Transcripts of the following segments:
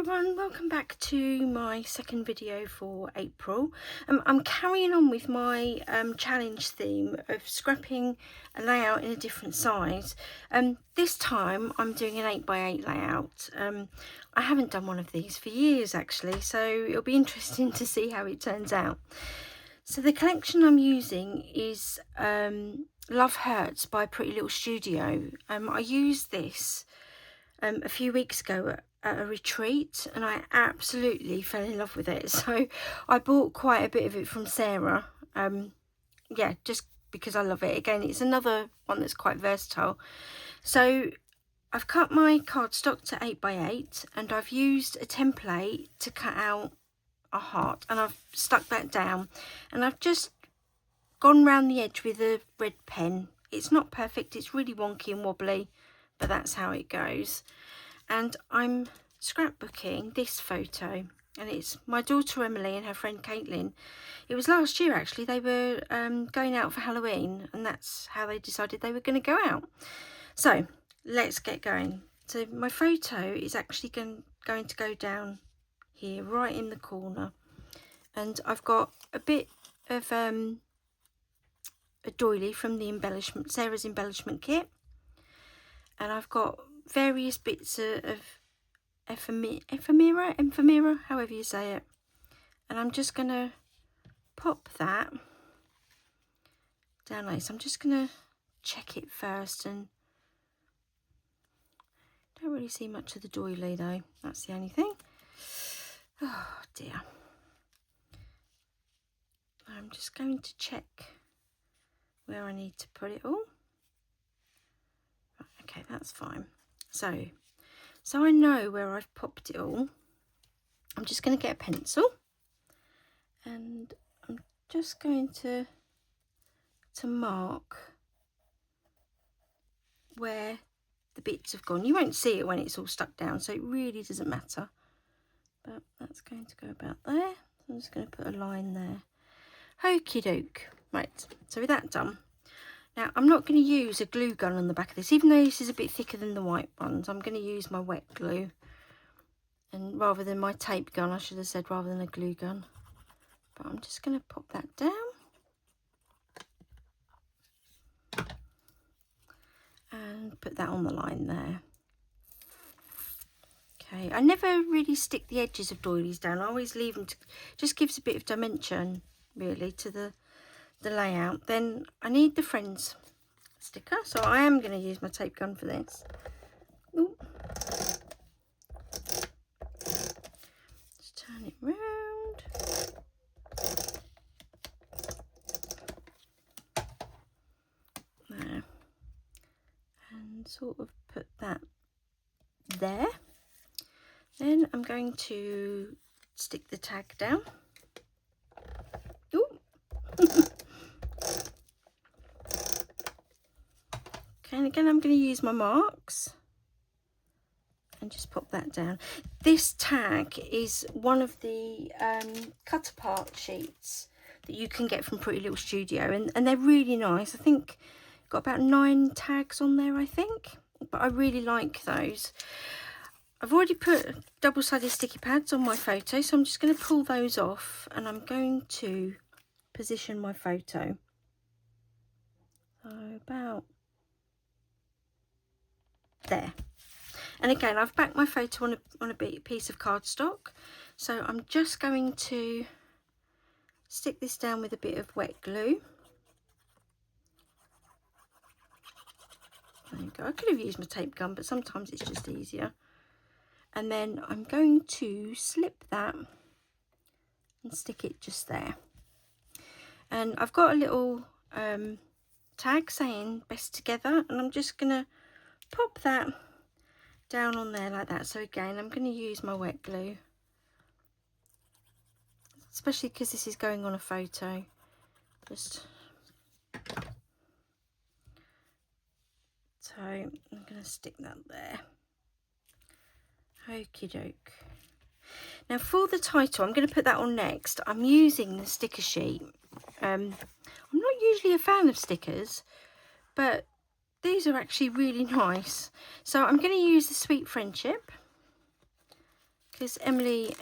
everyone, welcome back to my second video for April. I'm carrying on with my challenge theme of scrapping a layout in a different size. This time I'm doing an 8x8 layout. I haven't done one of these for years actually, so it'll be interesting to see how it turns out. So the collection I'm using is Love Hurts by Pretty Little Studio. I used this a few weeks ago at a retreat and I absolutely fell in love with it, so I bought quite a bit of it from Sarah. Yeah, just because I love it. Again, it's another one that's quite versatile. So I've cut my cardstock to 8x8 and I've used a template to cut out a heart, and I've stuck that down and I've just gone round the edge with a red pen. It's not perfect, it's really wonky and wobbly, but that's how it goes. And I'm scrapbooking this photo, and it's my daughter Emily and her friend Caitlin. It was last year actually. They were going out for Halloween, and that's how they decided they were going to go out. So let's get going. So my photo is actually going to go down here right in the corner, and I've got a bit of a doily from the Sarah's embellishment kit, and I've got various bits of ephemera, however you say it, and I'm just gonna pop that down like so. I'm just gonna check it first, and don't really see much of the doily though, that's the only thing. Oh dear. I'm just going to check where I need to put it all. Okay, that's fine. So I know where I've popped it all. I'm just going to get a pencil, and I'm just going to mark where the bits have gone. You won't see it when it's all stuck down, so it really doesn't matter. But that's going to go about there. I'm just going to put a line there. Okie doke. Right, so with that done, now I'm not going to use a glue gun on the back of this, even though this is a bit thicker than the white ones. I'm going to use my wet glue, and rather than my tape gun, I should have said rather than a glue gun. But I'm just going to pop that down and put that on the line there. Okay, I never really stick the edges of doilies down. I always leave them to, just gives a bit of dimension really to the layout. Then I need the Friends sticker, so I am going to use my tape gun for this. Ooh. Just turn it round. There. And sort of put that there. Then I'm going to stick the tag down. Ooh. Okay, and again I'm going to use my marks and just pop that down. This tag is one of the cut apart sheets that you can get from Pretty Little Studio, and they're really nice. I think got about 9 tags on there, I think, but I really like those. I've already put double-sided sticky pads on my photo, so I'm just going to pull those off, and I'm going to position my photo. So about there. And again, I've backed my photo on a piece of cardstock, so I'm just going to stick this down with a bit of wet glue. There you go. I could have used my tape gun, but sometimes it's just easier. And then I'm going to slip that and stick it just there. And I've got a little tag saying best together, and I'm just going to pop that down on there like that. So again, I'm going to use my wet glue, especially because this is going on a photo. So I'm going to stick that there. Okie doke. Now for the title, I'm going to put that on next. I'm using the sticker sheet. I'm not usually a fan of stickers, but these are actually really nice. So I'm going to use the Sweet Friendship. because Emily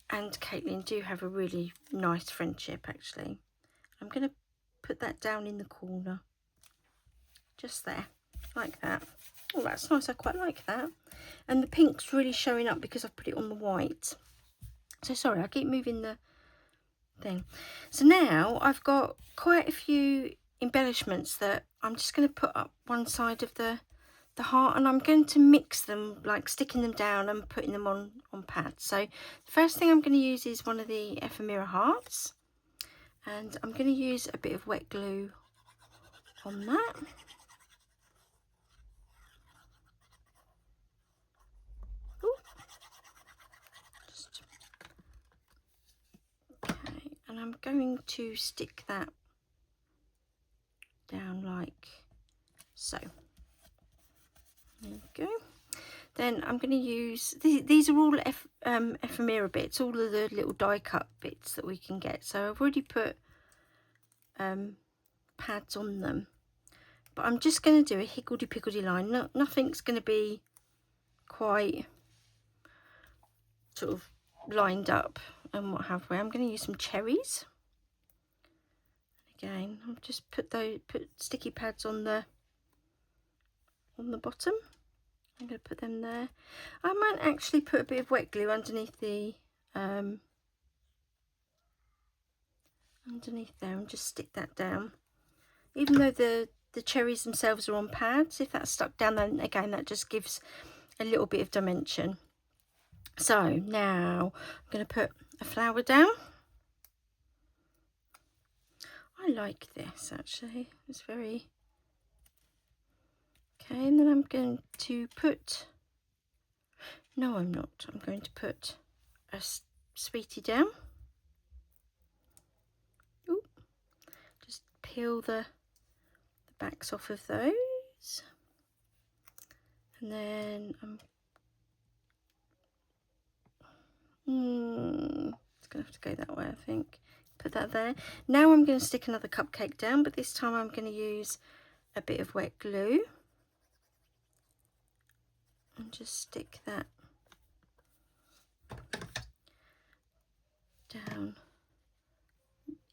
and Caitlin do have a really nice friendship actually. I'm going to put that down in the corner, just there, like that. Oh, that's nice, I quite like that. And the pink's really showing up because I've put it on the white. So sorry, I keep moving the thing. So now I've got quite a few embellishments that I'm just going to put up one side of the heart, and I'm going to mix them, like sticking them down and putting them on pads. So the first thing I'm going to use is one of the ephemera hearts, and I'm going to use a bit of wet glue on that. Ooh. Okay, and I'm going to stick that down like so. There we go. Then I'm going to use, these are all ephemera bits, all of the little die cut bits that we can get. So I've already put pads on them, but I'm just going to do a higgledy-piggledy line. Nothing's going to be quite sort of lined up and what have we. I'm going to use some cherries. Again, I'll just put sticky pads on the bottom. I'm going to put them there. I might actually put a bit of wet glue underneath the underneath there and just stick that down. Even though the cherries themselves are on pads, if that's stuck down, then again that just gives a little bit of dimension. So now I'm going to put a flower down. I like this actually, it's very okay. And then I'm going to put, no I'm not, I'm going to put a sweetie down. Ooh. Just peel the backs off of those, and then it's gonna have to go that way, I think. Put that there. Now I'm going to stick another cupcake down, but this time I'm going to use a bit of wet glue and just stick that down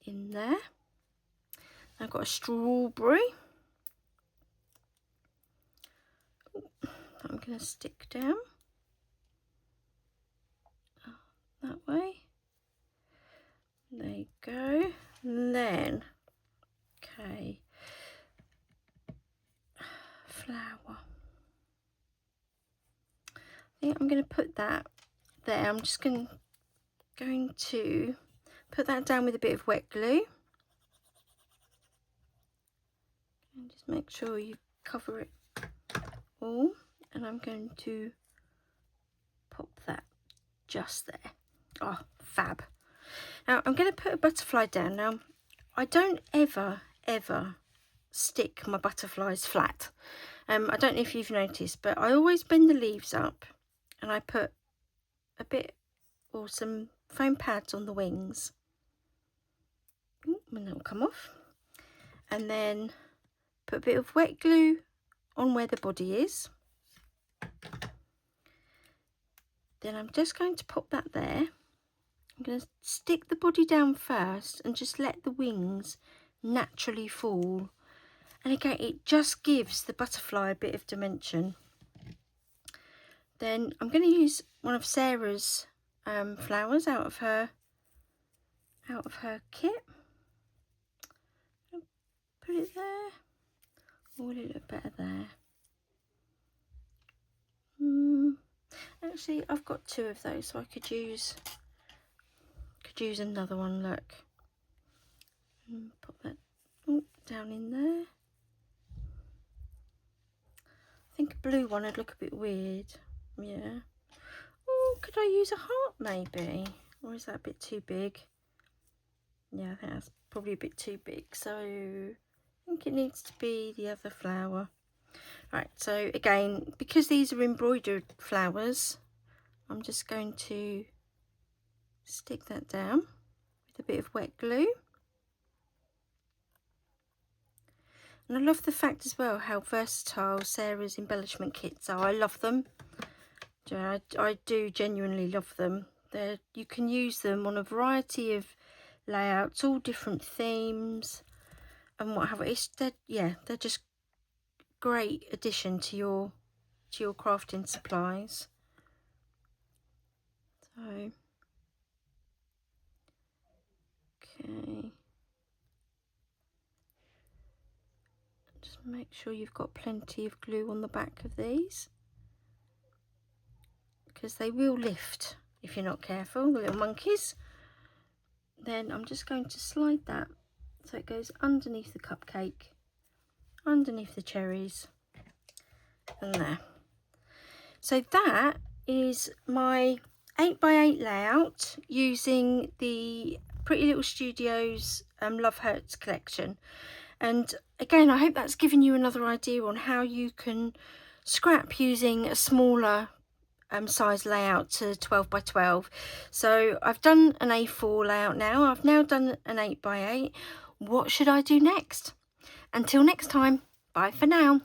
in there. I've got a strawberry. I'm going to stick down that way. There you go. And then, okay, flower. I think I'm going to put that there. I'm just going to put that down with a bit of wet glue. And just make sure you cover it all. And I'm going to pop that just there. Oh, fab. Now I'm going to put a butterfly down. Now I don't ever stick my butterflies flat. I don't know if you've noticed, but I always bend the leaves up and I put a bit or some foam pads on the wings. And that will come off. And then put a bit of wet glue on where the body is. Then I'm just going to pop that there. I'm going to stick the body down first and just let the wings naturally fall. And again, it just gives the butterfly a bit of dimension. Then I'm going to use one of Sarah's flowers out of her kit. Put it there. Or will it look better there? Actually, I've got two of those, so I could use another one. Look, pop that down in there. I think a blue one would look a bit weird. Yeah. Oh, could I use a heart maybe? Or is that a bit too big? Yeah, I think that's probably a bit too big. So I think it needs to be the other flower. Right, so again, because these are embroidered flowers, I'm just going to stick that down with a bit of wet glue. And I love the fact as well how versatile Sarah's embellishment kits are. I love them. Yeah, I do genuinely love them. You can use them on a variety of layouts, all different themes and what have it. They're just great addition to your crafting supplies. So okay, just make sure you've got plenty of glue on the back of these, because they will lift if you're not careful, the little monkeys. Then I'm just going to slide that so it goes underneath the cupcake, underneath the cherries, and there. So that is my 8x8 layout using the Pretty Little Studios Love Hurts collection. And again, I hope that's given you another idea on how you can scrap using a smaller size layout to 12x12. So I've done an A4 layout now. I've now done an 8x8. What should I do next? Until next time, bye for now.